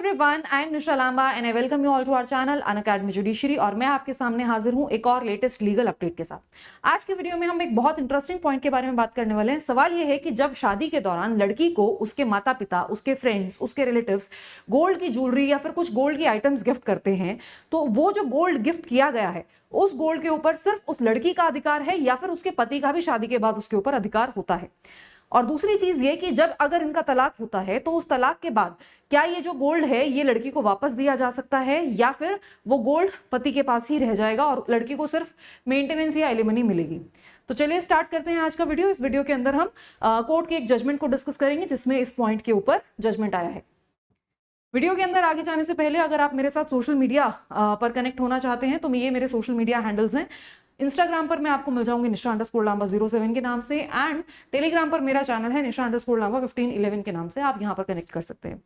Everyone, I am Nisha Lamba and I welcome you all to our channel Unacademy judiciary. और मैं आपके सामने हाजिर हूं एक और लेटेस्ट लीगल अपडेट के साथ। आज के वीडियो में हम एक बहुत इंटरेस्टिंग पॉइंट के बारे में बात करने वाले हैं। सवाल यह है कि जब शादी के दौरान लड़की को उसके माता पिता, उसके फ्रेंड्स, उसके रिलेटिव्स गोल्ड की ज्वेलरी या फिर कुछ गोल्ड की आइटम्स गिफ्ट करते हैं, तो वो जो गोल्ड गिफ्ट किया गया है उस गोल्ड के ऊपर सिर्फ उस लड़की का अधिकार है या फिर उसके पति का भी शादी के बाद उसके ऊपर अधिकार होता है। और दूसरी चीज ये कि जब अगर इनका तलाक होता है तो उस तलाक के बाद क्या ये जो गोल्ड है ये लड़की को वापस दिया जा सकता है या फिर वो गोल्ड पति के पास ही रह जाएगा और लड़की को सिर्फ मेंटेनेंस या एलिमनी मिलेगी। तो चलिए स्टार्ट करते हैं आज का वीडियो। इस वीडियो के अंदर हम कोर्ट के एक जजमेंट को डिस्कस करेंगे जिसमें इस पॉइंट के ऊपर जजमेंट आया है। वीडियो के अंदर आगे जाने से पहले अगर आप मेरे साथ सोशल मीडिया पर कनेक्ट होना चाहते हैं तो ये मेरे सोशल मीडिया हैंडल्स हैं। इंस्टाग्राम पर मैं आपको मिल जाऊंगी निशा_लांबा 07 के नाम से एंड टेलीग्राम पर मेरा चैनल है निशा_लांबा 1511 के नाम से। आप यहां पर कनेक्ट कर सकते हैं।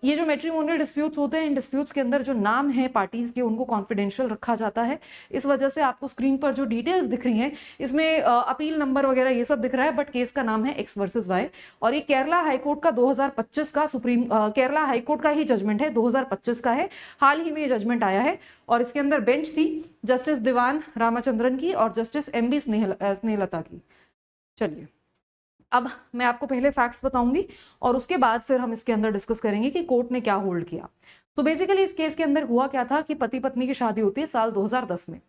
ये जो मैट्रिमोनियल डिस्प्यूट्स होते हैं, इन डिस्प्यूट्स के अंदर जो नाम है पार्टीज के उनको कॉन्फिडेंशियल रखा जाता है। इस वजह से आपको स्क्रीन पर जो डिटेल्स दिख रही हैं इसमें अपील नंबर वगैरह ये सब दिख रहा है, बट केस का नाम है एक्स वर्सेस वाई और ये केरला हाईकोर्ट का 2025 का केरला हाईकोर्ट का ही जजमेंट है, 2025 का है। हाल ही में ये जजमेंट आया है और इसके अंदर बेंच थी जस्टिस दीवान रामाचंद्रन की और जस्टिस एमबी स्नेहलता की। चलिए अब मैं आपको पहले फैक्ट्स बताऊंगी और उसके बाद फिर हम इसके अंदर डिस्कस करेंगे कि कोर्ट ने क्या होल्ड किया। तो बेसिकली इस केस के अंदर हुआ क्या था कि पति पत्नी की शादी होती है साल 2010 में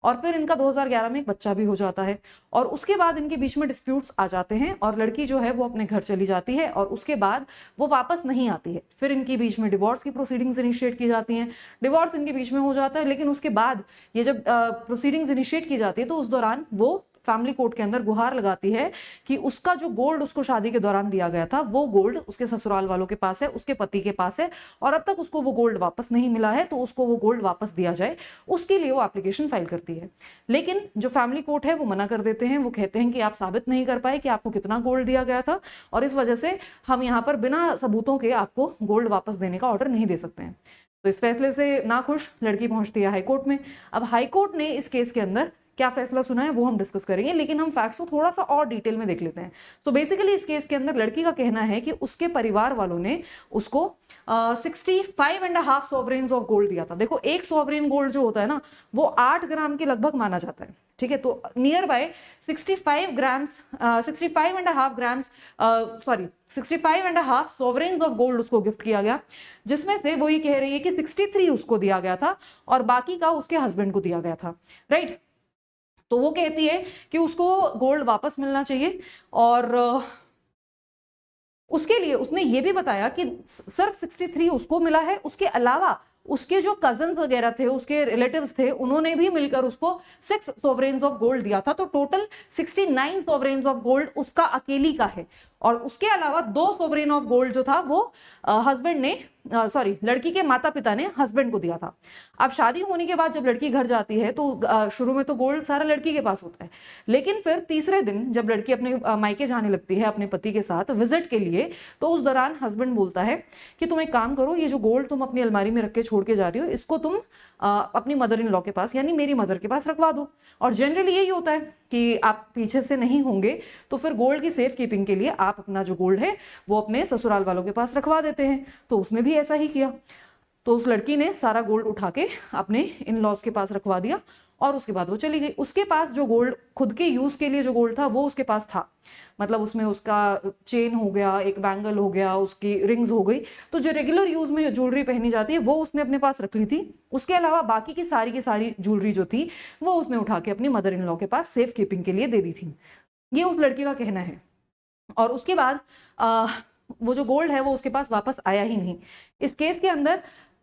और फिर इनका 2011 में एक बच्चा भी हो जाता है और उसके बाद इनके बीच में डिस्प्यूट्स आ जाते हैं और लड़की जो है वो अपने घर चली जाती है और उसके बाद वो वापस नहीं आती है। फिर इनके बीच में डिवोर्स की प्रोसीडिंग्स इनिशिएट की जाती हैं। डिवोर्स इनके बीच में हो जाता है, लेकिन उसके बाद ये जब प्रोसीडिंग्स इनिशिएट की जाती है तो उस दौरान वो फैमिली कोर्ट के अंदर गुहार लगाती है कि उसका जो गोल्ड उसको शादी के दौरान दिया गया था वो गोल्ड उसके ससुराल वालों के पास है, उसके पति के पास है और अब तक उसको वो गोल्ड वापस नहीं मिला है, तो उसको वो गोल्ड वापस दिया जाए, उसके लिए वो एप्लीकेशन फाइल करती है। लेकिन जो फैमिली कोर्ट है वो मना कर देते हैं। वो कहते हैं कि आप साबित नहीं कर पाए कि आपको कितना गोल्ड दिया गया था और इस वजह से हम यहाँ पर बिना सबूतों के आपको गोल्ड वापस देने का ऑर्डर नहीं दे सकते हैं। तो इस फैसले से नाखुश लड़की पहुंचती है हाईकोर्ट में। अब हाईकोर्ट ने इस केस के अंदर क्या फैसला सुना है वो हम डिस्कस करेंगे, लेकिन हम फैक्ट्स को थोड़ा सा और डिटेल में देख लेते हैं। तो बेसिकली इस केस के अंदर लड़की का कहना है कि उसके परिवार वालों ने उसको 65.5 सॉवरेन्स ऑफ गोल्ड दिया था। देखो एक सॉवरेन गोल्ड जो होता है ना वो 8 ग्राम के लगभग माना जाता है, ठीक है। तो नियर बाय 65.5 सॉवरेन्स ऑफ गोल्ड उसको गिफ्ट किया गया, जिसमें से वो ये कह रही है कि 63 उसको दिया गया था और बाकी का उसके हस्बैंड को दिया गया था, राइट। तो वो कहती है कि उसको गोल्ड वापस मिलना चाहिए और उसके लिए उसने ये भी बताया कि सिर्फ 63 उसको मिला है, उसके अलावा उसके जो कजन्स वगैरह थे, उसके रिलेटिव्स थे, उन्होंने भी मिलकर उसको 6 सॉवरेन्स ऑफ गोल्ड दिया था। तो टोटल 69 सॉवरेन्स ऑफ गोल्ड उसका अकेली का है और उसके अलावा 2 सॉवरेन ऑफ गोल्ड जो था वो हस्बैंड ने लड़की के माता पिता ने हस्बैंड को दिया था। अब शादी होने के बाद जब लड़की घर जाती है तो शुरू में तो गोल्ड सारा लड़की के पास होता है, लेकिन फिर तीसरे दिन जब लड़की अपने मायके जाने लगती है अपने पति के साथ विजिट के लिए, तो उस दौरान हस्बैंड बोलता है कि तुम एक काम करो, ये जो गोल्ड तुम अपनी अलमारी में रख के छोड़ के जा रही हो इसको तुम अपनी मदर इन लॉ के पास यानी मेरी मदर के पास रखवा दो। और जनरली यही होता है कि आप पीछे से नहीं होंगे तो फिर गोल्ड की सेफ कीपिंग के लिए आप अपना जो गोल्ड है वो अपने ससुराल वालों के पास रखवा देते हैं। तो उसने भी ऐसा ही किया। तो उस लड़की ने सारा गोल्ड उठा के अपने इन लॉज के पास रखवा दिया और उसके बाद वो चली गई। उसके पास जो गोल्ड खुद के यूज के लिए जो गोल्ड था वो उसके पास था, मतलब उसमें उसका चेन हो गया, एक बैंगल हो गया, उसकी रिंग्स हो गई, तो जो रेगुलर यूज में ज्वेलरी पहनी जाती है वो उसने अपने पास रख ली थी। उसके अलावा बाकी की सारी ज्वेलरी जो थी वो उसने उठा के अपनी मदर इन लॉ के पास सेफ कीपिंग के लिए दे दी थी। ये उस लड़की का कहना है। और उसके बाद वो जो गोल्ड है वो उसके पास वापस आया ही नहीं। इस केस के अंदर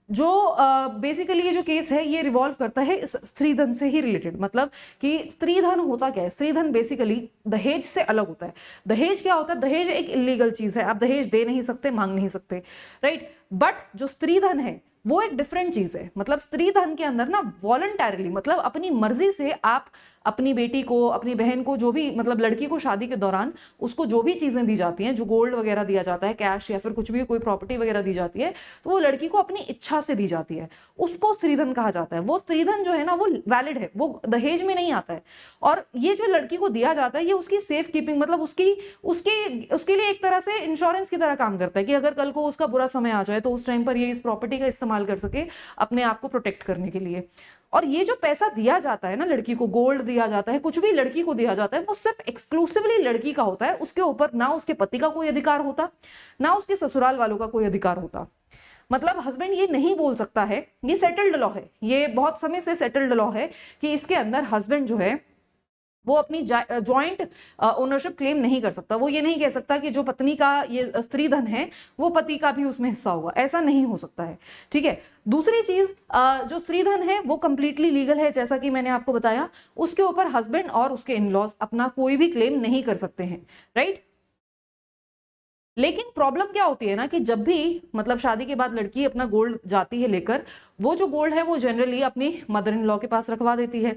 जो बेसिकली ये जो केस है ये रिवॉल्व करता है इस स्त्रीधन से ही रिलेटेड, मतलब कि स्त्रीधन होता क्या है। स्त्रीधन बेसिकली दहेज से अलग होता है। दहेज क्या होता है? दहेज एक इलीगल चीज है, आप दहेज दे नहीं सकते, मांग नहीं सकते, राइट। बट जो स्त्रीधन है वो एक डिफरेंट चीज है। मतलब स्त्रीधन के अंदर ना वॉलंटरली, मतलब अपनी मर्जी से आप अपनी बेटी को, अपनी बहन को, जो भी मतलब लड़की को शादी के दौरान उसको जो भी चीजें दी जाती हैं, जो गोल्ड वगैरह दिया जाता है, कैश या फिर कुछ भी कोई प्रॉपर्टी वगैरह दी जाती है, तो वो लड़की को अपनी इच्छा से दी जाती है, उसको स्त्रीधन कहा जाता है। वो स्त्रीधन जो है ना वो वैलिड है, वो दहेज में नहीं आता है। और ये जो लड़की को दिया जाता है ये उसकी सेफ कीपिंग, मतलब उसकी उसके उसके लिए एक तरह से इंश्योरेंस की तरह काम करता है कि अगर कल को उसका बुरा समय आ जाए तो उस टाइम पर ये इस प्रॉपर्टी का इस्तेमाल कर सके अपने आप को प्रोटेक्ट करने के लिए। और ये जो पैसा दिया जाता है ना, लड़की को गोल्ड दिया जाता है, कुछ भी लड़की को दिया जाता है, वो सिर्फ एक्सक्लूसिवली लड़की का होता है। उसके ऊपर ना उसके पति का कोई अधिकार होता, ना उसके ससुराल वालों का कोई अधिकार होता। मतलब हस्बैंड ये नहीं बोल सकता है, ये सेटल्ड लॉ है, ये बहुत समय से सेटल्ड लॉ है कि इसके अंदर हस्बैंड जो है वो अपनी जॉइंट ओनरशिप क्लेम नहीं कर सकता। वो ये नहीं कह सकता कि जो पत्नी का ये स्त्रीधन है वो पति का भी उसमें हिस्सा होगा, ऐसा नहीं हो सकता है। ठीक है। दूसरी चीज, जो स्त्रीधन है वो कंप्लीटली लीगल है, जैसा कि मैंने आपको बताया। उसके ऊपर हस्बैंड और उसके इन-लॉज अपना कोई भी क्लेम नहीं कर सकते हैं, राइट। लेकिन प्रॉब्लम क्या होती है ना कि जब भी मतलब शादी के बाद लड़की अपना गोल्ड जाती है लेकर, वो जो गोल्ड है वो जनरली अपनी मदर इन लॉ के पास रखवा देती है।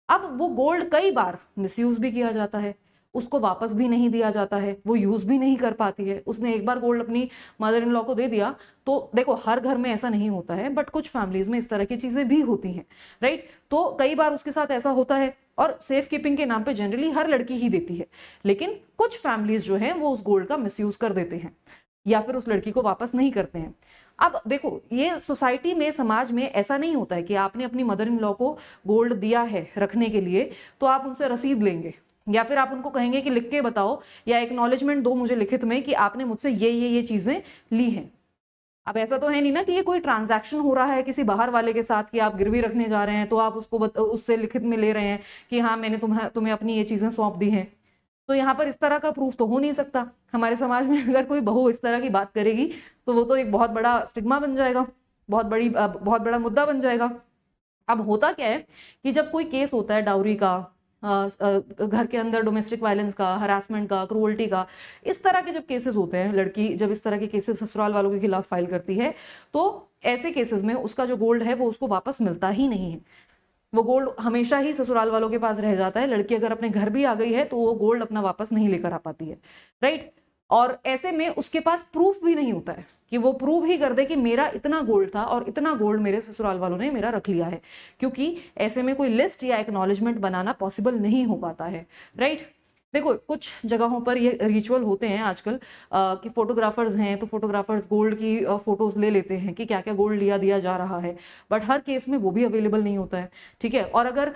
अब वो गोल्ड कई बार मिसयूज भी किया जाता है, उसको वापस भी नहीं दिया जाता है, वो यूज भी नहीं कर पाती है। उसने एक बार गोल्ड अपनी मदर इन लॉ को दे दिया, तो देखो हर घर में ऐसा नहीं होता है, बट कुछ फैमिलीज में इस तरह की चीजें भी होती हैं, राइट। तो कई बार उसके साथ ऐसा होता है और सेफ कीपिंग के नाम पे जनरली हर लड़की ही देती है। लेकिन कुछ फैमिलीज जो है वो उस गोल्ड का मिसयूज कर देते हैं या फिर उस लड़की को वापस नहीं करते हैं। अब देखो, ये सोसाइटी में, समाज में ऐसा नहीं होता है कि आपने अपनी मदर इन लॉ को गोल्ड दिया है रखने के लिए तो आप उनसे रसीद लेंगे या फिर आप उनको कहेंगे कि लिख के बताओ या एक्नॉलेजमेंट दो मुझे लिखित में कि आपने मुझसे ये चीजें ली हैं। अब ऐसा तो है नहीं ना कि ये कोई ट्रांजैक्शन हो रहा है किसी बाहर वाले के साथ कि आप गिरवी रखने जा रहे हैं तो आप उसको उससे लिखित में ले रहे हैं कि हाँ मैंने तुम्हें अपनी ये चीजें सौंप दी हैं। तो यहाँ पर इस तरह का प्रूफ तो हो नहीं सकता। हमारे समाज में अगर कोई बहू इस तरह की बात करेगी तो वो तो एक बहुत बड़ा स्टिग्मा बन जाएगा, बहुत बड़ा मुद्दा बन जाएगा। अब होता क्या है कि जब कोई केस होता है डाउरी का, घर के अंदर डोमेस्टिक वायलेंस का, हरासमेंट का, क्रूअल्टी का, इस तरह के जब केसेस होते हैं, लड़की जब इस तरह के केसेस ससुराल वालों के खिलाफ फाइल करती है तो ऐसे केसेस में उसका जो गोल्ड है वो उसको वापस मिलता ही नहीं है। वो गोल्ड हमेशा ही ससुराल वालों के पास रह जाता है। लड़की अगर अपने घर भी आ गई है तो वो गोल्ड अपना वापस नहीं लेकर आ पाती है, राइट। और ऐसे में उसके पास प्रूफ भी नहीं होता है कि वो प्रूव ही कर दे कि मेरा इतना गोल्ड था और इतना गोल्ड मेरे ससुराल वालों ने मेरा रख लिया है, क्योंकि ऐसे में कोई लिस्ट या एक्नॉलेजमेंट बनाना पॉसिबल नहीं हो पाता है, राइट। देखो कुछ जगहों पर ये रिचुअल होते हैं आजकल कि फोटोग्राफर्स हैं तो फोटोग्राफर्स गोल्ड की फोटोज ले लेते हैं कि क्या क्या गोल्ड लिया दिया जा रहा है, बट हर केस में वो भी अवेलेबल नहीं होता है, ठीक है। और अगर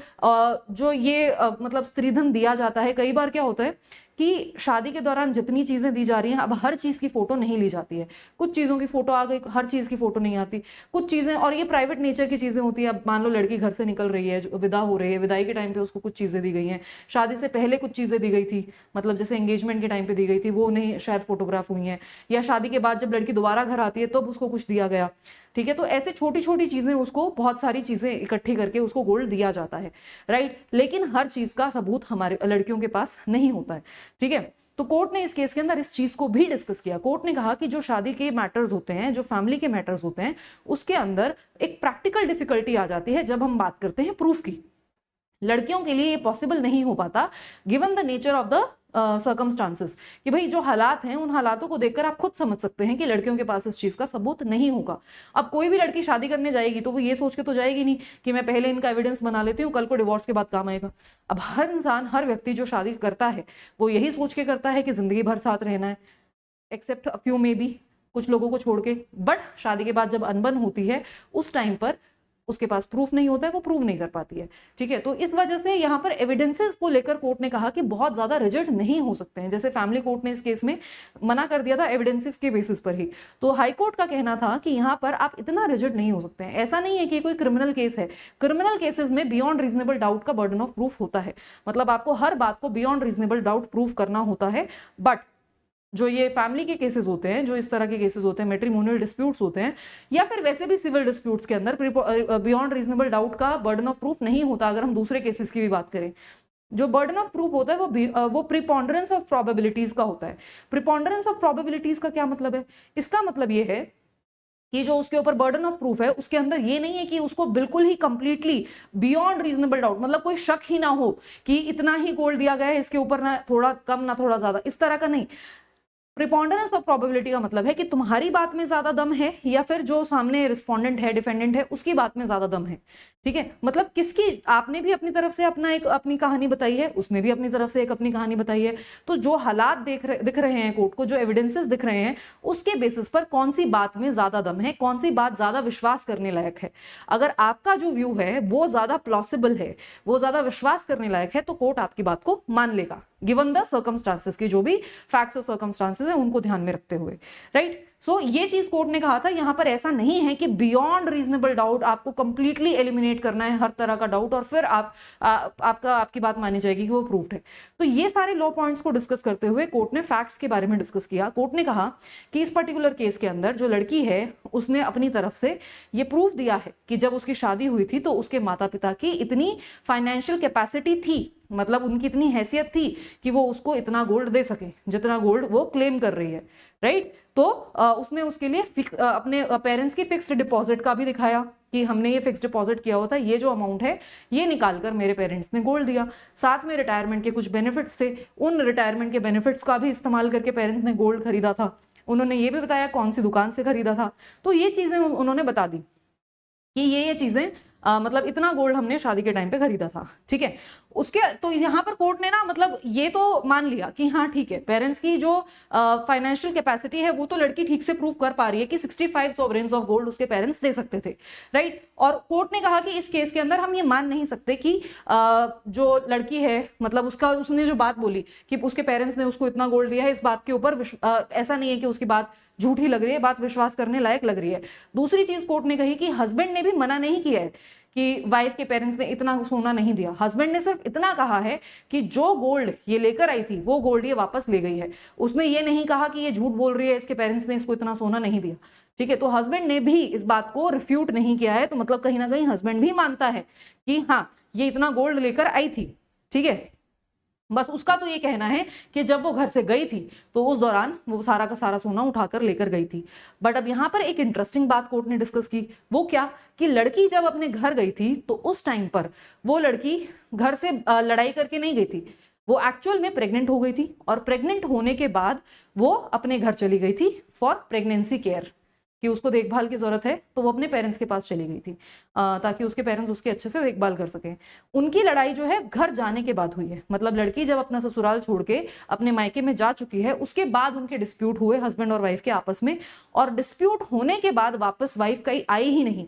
जो ये मतलब स्त्रीधन दिया जाता है, कई बार क्या होता है कि शादी के दौरान जितनी चीजें दी जा रही हैं अब हर चीज की फोटो नहीं ली जाती है। कुछ चीजों की फोटो आ गई, हर चीज की फोटो नहीं आती। कुछ चीजें, और ये प्राइवेट नेचर की चीजें होती है। अब मान लो लड़की घर से निकल रही है, विदा हो रही है, विदाई के टाइम पे उसको कुछ चीजें दी गई हैं, शादी से पहले कुछ चीजें दी गई थी, मतलब जैसे एंगेजमेंट के टाइम पे दी गई थी, वो नहीं शायद फोटोग्राफ हुई हैं, या शादी के बाद जब लड़की दोबारा घर आती है तब उसको कुछ दिया गया, ठीक है। तो ऐसे छोटी छोटी चीजें, उसको बहुत सारी चीजें इकट्ठी करके उसको गोल्ड दिया जाता है, राइट। लेकिन हर चीज का सबूत हमारे लड़कियों के पास नहीं होता है, ठीक है। तो कोर्ट ने इस केस के अंदर इस चीज को भी डिस्कस किया। कोर्ट ने कहा कि जो शादी के मैटर्स होते हैं, जो फैमिली के मैटर्स होते हैं, उसके अंदर एक प्रैक्टिकल डिफिकल्टी आ जाती है जब हम बात करते हैं प्रूफ की। लड़कियों के लिए ये पॉसिबल नहीं हो पाता given the nature of the circumstances, कि भाई जो हालात हैं उन हालातों को देखकर आप खुद समझ सकते हैं कि लड़कियों के पास इस चीज का सबूत नहीं होगा। अब कोई भी लड़की शादी करने जाएगी तो वो ये सोच के तो जाएगी नहीं कि मैं पहले इनका एविडेंस बना लेती हूँ, कल को डिवोर्स के बाद काम आएगा। अब हर इंसान, हर व्यक्ति जो शादी करता है वो यही सोच के करता है कि जिंदगी भर साथ रहना है, एक्सेप्ट अ फ्यू में भी, कुछ लोगों को छोड़ के। बट शादी के बाद जब अनबन होती है उस टाइम पर उसके पास प्रूफ नहीं होता है, वो प्रूव नहीं कर पाती है, ठीक है। तो इस वजह से यहाँ पर एविडेंसेस को लेकर कोर्ट ने कहा कि बहुत ज्यादा रिजिड नहीं हो सकते हैं। जैसे फैमिली कोर्ट ने इस केस में मना कर दिया था एविडेंसेस के बेसिस पर ही, तो हाई कोर्ट का कहना था कि यहाँ पर आप इतना रिजिड नहीं हो सकते हैं। ऐसा नहीं है कि कोई क्रिमिनल केस है, क्रिमिनल केसेस में बियॉन्ड रीजनेबल डाउट का बर्डन ऑफ प्रूफ होता है, मतलब आपको हर बात को बियॉन्ड रीजनेबल डाउट प्रूफ करना होता है। बट जो ये फैमिली के केसेस होते हैं, जो इस तरह के केसेस होते हैं, मैट्रिमोनियल डिस्प्यूट्स होते हैं, या फिर वैसे भी सिविल डिस्प्यूट्स के अंदर बियॉन्ड रीजनेबल डाउट का बर्डन ऑफ प्रूफ नहीं होता। अगर हम दूसरे केसेस की भी बात करें, जो बर्डन ऑफ प्रूफ होता है वो प्रिपॉन्डरेंस ऑफ प्रोबेबिलिटीज का होता है। प्रिपॉन्डरेंस ऑफ प्रोबेबिलिटीज का क्या मतलब है? इसका मतलब ये है कि जो उसके ऊपर बर्डन ऑफ प्रूफ है उसके अंदर ये नहीं है कि उसको बिल्कुल ही कंप्लीटली बियॉन्ड रीजनेबल डाउट, मतलब कोई शक ही ना हो कि इतना ही गोल्ड दिया गया है, इसके ऊपर ना थोड़ा कम ना थोड़ा ज्यादा, इस तरह का नहीं। प्रिपॉन्डरेंस ऑफ प्रोबेबिलिटी का मतलब है कि तुम्हारी बात में ज्यादा दम है या फिर जो सामने रिस्पोंडेंट है, डिफेंडेंट है, उसकी बात में ज्यादा दम है। ठीक है, मतलब किसकी, आपने भी अपनी तरफ से अपनी कहानी बताई है, उसने भी अपनी तरफ से एक अपनी कहानी बताई है, तो जो हालात दिख रहे हैं कोर्ट को, जो एविडेंसेस दिख रहे हैं, उसके बेसिस पर कौन सी बात में ज्यादा दम है, कौन सी बात ज्यादा विश्वास करने लायक है। अगर आपका जो व्यू है वो ज्यादा प्लॉसिबल है, वो ज्यादा विश्वास करने लायक है, तो कोर्ट आपकी बात को मान लेगा, गिवन द सर्कमस्टांसेस की जो भी फैक्ट्स और सर्कमस्टांसेस हैं उनको ध्यान में रखते हुए। राइट, सो ये चीज कोर्ट ने कहा था। यहां पर ऐसा नहीं है कि बियॉन्ड रीजनेबल डाउट आपको कंप्लीटली एलिमिनेट करना है हर तरह का डाउट और फिर आपकी बात मानी जाएगी कि वो प्रूव्ड है। तो ये सारे लॉ पॉइंट्स को डिस्कस करते हुए कोर्ट ने फैक्ट्स के बारे में डिस्कस किया। कोर्ट ने कहा कि इस पर्टिकुलर केस के अंदर जो लड़की है उसने अपनी तरफ से ये प्रूफ दिया है कि जब उसकी शादी हुई थी तो उसके माता पिता की इतनी फाइनेंशियल कैपेसिटी थी, मतलब उनकी इतनी हैसियत थी कि वो उसको इतना गोल्ड दे सके जितना गोल्ड वो क्लेम कर रही है। राइट, तो उसने उसके लिए अपने पेरेंट्स की फिक्स्ड डिपॉजिट का भी दिखाया कि हमने ये फिक्स्ड डिपॉजिट किया हुआ था, ये जो अमाउंट है ये निकालकर मेरे पेरेंट्स ने गोल्ड दिया। साथ में रिटायरमेंट के कुछ बेनिफिट्स थे, उन रिटायरमेंट के बेनिफिट्स का भी इस्तेमाल करके पेरेंट्स ने गोल्ड खरीदा था। उन्होंने ये भी बताया कौन सी दुकान से खरीदा था। तो ये चीजें उन्होंने बता दी कि ये चीजें मतलब इतना गोल्ड हमने शादी के टाइम पे खरीदा था। ठीक है, उसके तो यहाँ पर कोर्ट ने ना मतलब ये तो मान लिया कि हाँ ठीक है, पेरेंट्स की जो फाइनेंशियल कैपेसिटी है वो तो लड़की ठीक से प्रूव कर पा रही है कि 65 सोवरेन्स ऑफ गोल्ड उसके पेरेंट्स दे सकते थे। राइट, और कोर्ट ने कहा कि इस केस के अंदर हम ये मान नहीं सकते कि जो लड़की है मतलब उसने जो बात बोली कि उसके पेरेंट्स ने उसको इतना गोल्ड दिया है, इस बात के ऊपर ऐसा नहीं है कि उसकी बात झूठी लग रही है, बात विश्वास करने लायक लग रही है। दूसरी चीज कोर्ट ने कही कि हस्बैंड ने भी मना नहीं किया है कि वाइफ के पेरेंट्स ने इतना सोना नहीं दिया। हस्बैंड ने सिर्फ इतना कहा है कि जो गोल्ड ये लेकर आई थी वो गोल्ड ये वापस ले गई है। उसने ये नहीं कहा कि ये झूठ बोल रही है, इसके पेरेंट्स ने इसको इतना सोना नहीं दिया। ठीक है, तो हस्बैंड ने भी इस बात को रिफ्यूट नहीं किया है, तो मतलब कहीं ना कहीं हस्बैंड भी मानता है कि हाँ ये इतना गोल्ड लेकर आई थी। ठीक है, बस उसका तो ये कहना है कि जब वो घर से गई थी तो उस दौरान वो सारा का सारा सोना उठाकर लेकर गई थी। बट अब यहां पर एक इंटरेस्टिंग बात कोर्ट ने डिस्कस की, वो क्या कि लड़की जब अपने घर गई थी तो उस टाइम पर वो लड़की घर से लड़ाई करके नहीं गई थी, वो एक्चुअल में प्रेग्नेंट हो गई थी और प्रेग्नेंट होने के बाद वो अपने घर चली गई थी फॉर प्रेगनेंसी केयर, कि उसको देखभाल की जरूरत है तो वो अपने पेरेंट्स के पास चली गई थी ताकि उसके पेरेंट्स उसकी अच्छे से देखभाल कर सकें। उनकी लड़ाई जो है घर जाने के बाद हुई है, मतलब लड़की जब अपना ससुराल छोड़ के अपने मायके में जा चुकी है उसके बाद उनके डिस्प्यूट हुए हस्बैंड और वाइफ के आपस में, और डिस्प्यूट होने के बाद वापस वाइफ कहीं आई ही नहीं।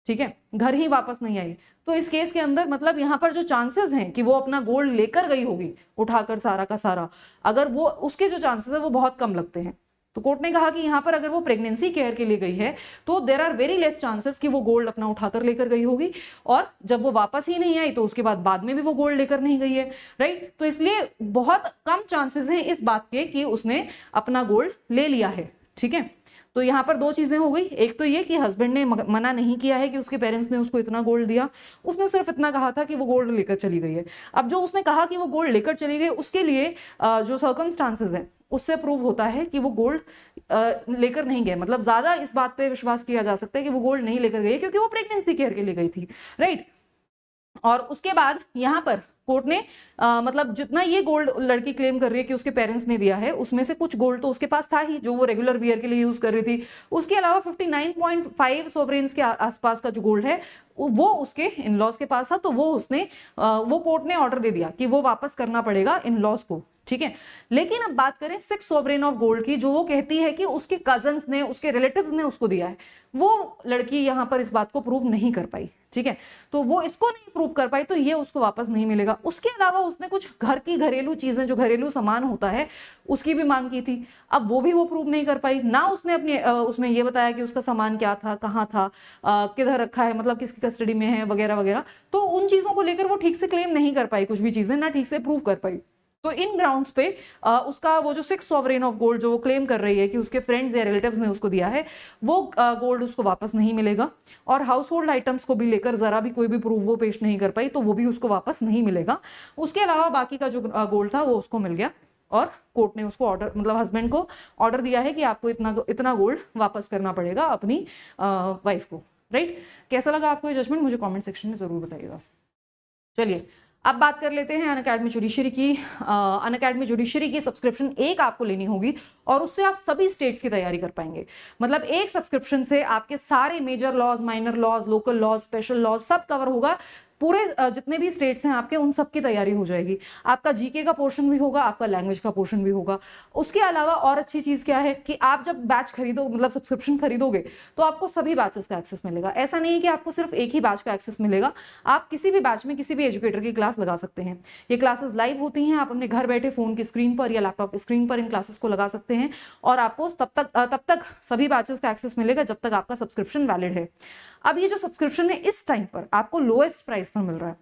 ठीक है, घर ही वापस नहीं आई। तो इस केस के अंदर मतलब यहाँ पर जो चांसेस हैं कि वो अपना गोल्ड लेकर गई होगी उठाकर सारा का सारा, अगर वो उसके जो चांसेस है वो बहुत कम लगते हैं। तो कोर्ट ने कहा कि यहां पर अगर वो प्रेगनेंसी केयर के लिए गई है तो there are very less chances कि वो गोल्ड अपना उठाकर लेकर गई होगी, और जब वो वापस ही नहीं आई तो उसके बाद में भी वो गोल्ड लेकर नहीं गई है। राइट, तो इसलिए बहुत कम चांसेस हैं इस बात के कि उसने अपना गोल्ड ले लिया है। ठीक है, तो यहाँ पर दो चीजें हो गई, एक तो ये कि हस्बैंड ने मना नहीं किया है कि उसके पेरेंट्स ने उसको इतना गोल्ड दिया, उसने सिर्फ इतना कहा था कि वो गोल्ड लेकर चली गई है। अब जो उसने कहा कि वो गोल्ड लेकर चली गई उसके लिए जो सर्कमस्टांसेस हैं उससे प्रूव होता है कि वो गोल्ड लेकर नहीं गए, मतलब ज्यादा इस बात पे विश्वास किया जा सकता है कि वो गोल्ड नहीं लेकर गई क्योंकि वो प्रेगनेंसी केयर के लिए गई थी। राइट, और उसके बाद यहाँ पर कोर्ट ने मतलब जितना ये गोल्ड लड़की क्लेम कर रही है कि उसके पेरेंट्स ने दिया है उसमें से कुछ गोल्ड तो उसके पास था ही जो वो रेगुलर वियर के लिए यूज कर रही थी, उसके अलावा 59.5 सोवरेन्स के आसपास का जो गोल्ड है वो उसके इन लॉज के पास था। तो वो कोर्ट ने ऑर्डर दे दिया कि वो वापस करना पड़ेगा इन लॉज को। ठीक है, लेकिन अब बात करें 6 सोवरेन ऑफ गोल्ड की, जो वो कहती है कि उसके कजन्स ने उसके रिलेटिव्स ने उसको दिया है, वो लड़की यहां पर इस बात को प्रूव नहीं कर पाई। ठीक है, तो वो इसको नहीं प्रूव कर पाई तो ये उसको वापस नहीं मिलेगा। उसके अलावा उसने कुछ घर की घरेलू चीजें जो घरेलू सामान होता है उसकी भी मांग की थी, अब वो भी वो प्रूव नहीं कर पाई। ना उसने अपने उसमें ये बताया कि उसका सामान क्या था, कहाँ था, किधर रखा है, मतलब किसकी कस्टडी में है वगैरह वगैरह। तो उन चीजों को लेकर वो ठीक से क्लेम नहीं कर पाई, कुछ भी चीजें ना ठीक से प्रूव कर पाई। तो इन ग्राउंड्स पे उसका वो जो 6 सॉवरेन ऑफ गोल्ड जो वो क्लेम कर रही है कि उसके फ्रेंड्स या रिलेटिव्स ने उसको दिया है वो गोल्ड उसको वापस नहीं मिलेगा, और हाउस होल्ड आइटम्स को भी लेकर जरा भी कोई भी प्रूफ वो पेश नहीं कर पाई तो वो भी उसको वापस नहीं मिलेगा। उसके अलावा बाकी का जो गोल्ड था वो उसको मिल गया। और कोर्ट ने उसको ऑर्डर, मतलब हस्बैंड को ऑर्डर दिया है कि आपको इतना गोल्ड वापस करना पड़ेगा अपनी वाइफ को, राइट। कैसा लगा आपको ये जजमेंट, मुझे कमेंट सेक्शन में जरूर बताइएगा। चलिए अब बात कर लेते हैं अनअकैडमी जुडिशरी की। अनअकैडमी जुडिशरी की सब्सक्रिप्शन एक आपको लेनी होगी और उससे आप सभी स्टेट्स की तैयारी कर पाएंगे। मतलब एक सब्सक्रिप्शन से आपके सारे major laws, minor laws, local laws, special laws सब कवर होगा। पूरे जितने भी स्टेट्स हैं आपके, उन सब की तैयारी हो जाएगी। आपका जीके का पोर्शन भी होगा, आपका लैंग्वेज का पोर्शन भी होगा। उसके अलावा और अच्छी चीज क्या है कि आप जब बैच खरीदो, मतलब सब्सक्रिप्शन खरीदोगे, तो आपको सभी बैचेस का एक्सेस मिलेगा। ऐसा नहीं है कि आपको सिर्फ एक ही बैच का एक्सेस मिलेगा, आप किसी भी बैच में किसी भी एजुकेटर की क्लास लगा सकते हैं। ये क्लासेस लाइव होती हैं, आप अपने घर बैठे फोन की स्क्रीन पर या लैपटॉप की स्क्रीन पर इन क्लासेस को लगा सकते हैं और आपको तब तक सभी बैचेस का एक्सेस मिलेगा जब तक आपका सब्सक्रिप्शन वैलिड है। अब ये जो सब्सक्रिप्शन है इस टाइम पर आपको लोएस्ट प्राइस पर मिल रहा है।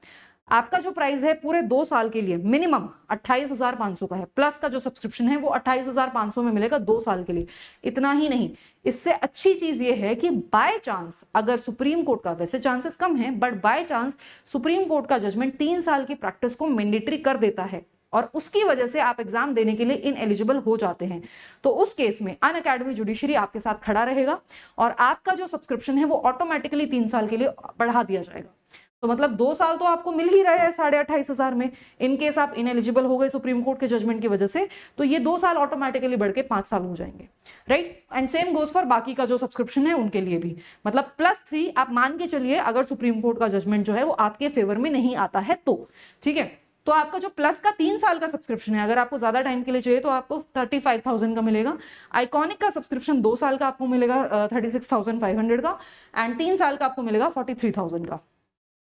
आपका जो प्राइस है पूरे 2 साल के लिए मिनिमम 28,500 का है। प्लस का जो सब्सक्रिप्शन है वो 28,500 में मिलेगा 2 साल के लिए। इतना ही नहीं, इससे अच्छी चीज ये है कि बाय चांस अगर सुप्रीम कोर्ट का, वैसे चांसेस कम है but by chance supreme court का जजमेंट 3 साल की प्रैक्टिस को मैंडेटरी कर देता है और उसकी वजह से आप एग्जाम देने के लिए इनएलिजिबल हो जाते हैं, तो उस केस में अनअकैडमी जुडिशरी आपके साथ खड़ा रहेगा और आपका जो सब्सक्रिप्शन है वो ऑटोमेटिकली 3 साल के लिए बढ़ा दिया जाएगा। तो मतलब 2 साल तो आपको मिल ही रहे हैं 28,500 में। इन केस आप इनएलिजिबल हो गए सुप्रीम कोर्ट के जजमेंट की वजह से, तो ये 2 साल ऑटोमेटिकली बढ़ के 5 साल हो जाएंगे, right. And same goes for बाकी का जो सब्सक्रिप्शन है उनके लिए भी। मतलब +3 आप मान के चलिए, अगर सुप्रीम कोर्ट का जजमेंट जो है वो आपके फेवर में नहीं आता है तो, ठीक है। तो आपका जो प्लस का 3 साल का सब्सक्रिप्शन है, अगर आपको ज्यादा टाइम के लिए चाहिए तो आपको 35,000 का मिलेगा। आइकॉनिक का सब्सक्रिप्शन 2 साल का आपको मिलेगा 36,500 का एंड 3 साल का आपको मिलेगा 43,000 का।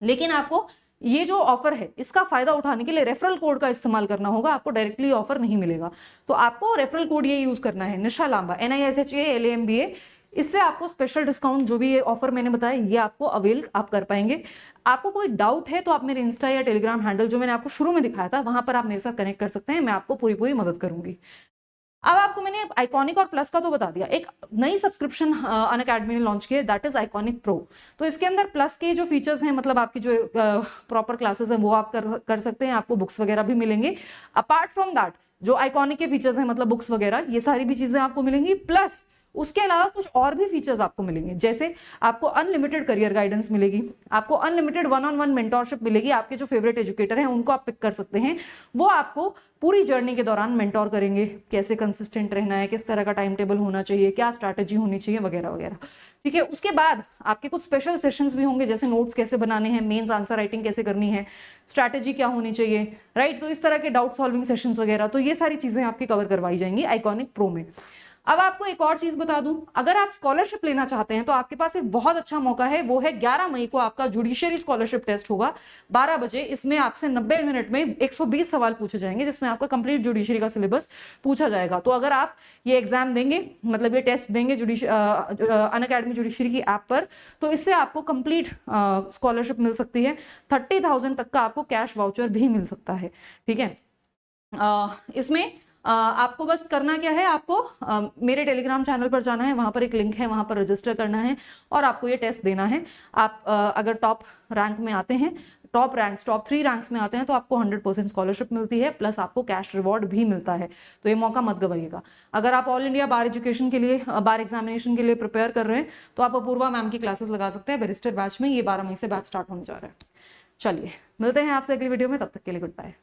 लेकिन आपको ये जो ऑफर है इसका फायदा उठाने के लिए रेफरल कोड का इस्तेमाल करना होगा, आपको डायरेक्टली ऑफर नहीं मिलेगा। तो आपको रेफरल कोड ये यूज करना है, निशा लांबा, NISHA इससे आपको स्पेशल डिस्काउंट, जो भी ये ऑफर मैंने बताया, ये आपको अवेल आप कर पाएंगे। आपको कोई डाउट है तो आप मेरे इंस्टा या टेलीग्राम हैंडल जो मैंने आपको शुरू में दिखाया था वहां पर आप मेरे साथ कनेक्ट कर सकते हैं, मैं आपको पूरी मदद करूंगी। अब आपको मैंने आइकॉनिक और प्लस का तो बता दिया, एक नई सब्सक्रिप्शन अनअकैडमी ने लॉन्च की है, दैट इज आइकॉनिक प्रो। तो इसके अंदर प्लस के जो फीचर्स हैं, मतलब आपकी जो प्रॉपर क्लासेस हैं वो आप कर सकते हैं, आपको बुक्स वगैरह भी मिलेंगे। अपार्ट फ्रॉम दैट जो आइकॉनिक के फीचर्स हैं, मतलब बुक्स वगैरह, ये सारी भी चीजें आपको मिलेंगी। प्लस उसके अलावा कुछ और भी फीचर्स आपको मिलेंगे, जैसे आपको अनलिमिटेड करियर गाइडेंस मिलेगी, आपको अनलिमिटेड 1-on-1 मेंटोरशिप मिलेगी। आपके जो फेवरेट एजुकेटर हैं उनको आप पिक कर सकते हैं, वो आपको पूरी जर्नी के दौरान मेंटोर करेंगे, कैसे कंसिस्टेंट रहना है, किस तरह का टाइम टेबल होना चाहिए, क्या स्ट्रैटेजी होनी चाहिए, वगैरह वगैरह, ठीक है। उसके बाद आपके कुछ स्पेशल सेशंस भी होंगे, जैसे नोट्स कैसे बनाने हैं, मेंस आंसर राइटिंग कैसे करनी है, स्ट्रैटेजी क्या होनी चाहिए, राइट। तो इस तरह के डाउट सॉल्विंग सेशंस वगैरह, तो ये सारी चीजें आपकी कवर करवाई जाएंगी आइकॉनिक प्रो में। अब आपको एक और चीज बता दूं, अगर आप स्कॉलरशिप लेना चाहते हैं तो आपके पास एक बहुत अच्छा मौका है, वो है 11 मई को आपका जुडिशियरी स्कॉलरशिप टेस्ट होगा 12 बजे। इसमें आपसे 90 मिनट में 120 सवाल पूछे जाएंगे, जिसमें आपका कंप्लीट जुडिशियरी का सिलेबस पूछा जाएगा। तो अगर आप ये एग्जाम देंगे, मतलब ये टेस्ट देंगे अनअकैडमी जुडिशियरी की ऐप पर, तो इससे आपको कंप्लीट स्कॉलरशिप मिल सकती है। 30,000 तक का आपको कैश वाउचर भी मिल सकता है, ठीक है। इसमें आपको बस करना क्या है, आपको मेरे टेलीग्राम चैनल पर जाना है, वहां पर एक लिंक है, वहां पर रजिस्टर करना है और आपको ये टेस्ट देना है। आप अगर टॉप रैंक में आते हैं, टॉप 3 रैंक्स में आते हैं, तो आपको 100% स्कॉलरशिप मिलती है, प्लस आपको कैश रिवॉर्ड भी मिलता है। तो ये मौका मत गवाइएगा। अगर आप ऑल इंडिया बार एजुकेशन के लिए, बार एग्जामिनेशन के लिए प्रिपेयर कर रहे हैं, तो आप अपूर्वा मैम की क्लासेस लगा सकते हैं बैरिस्टर बैच में। ये 12 मई से बैच स्टार्ट होने जा रहा है। चलिए मिलते हैं आपसे अगली वीडियो में, तब तक के लिए गुड बाय।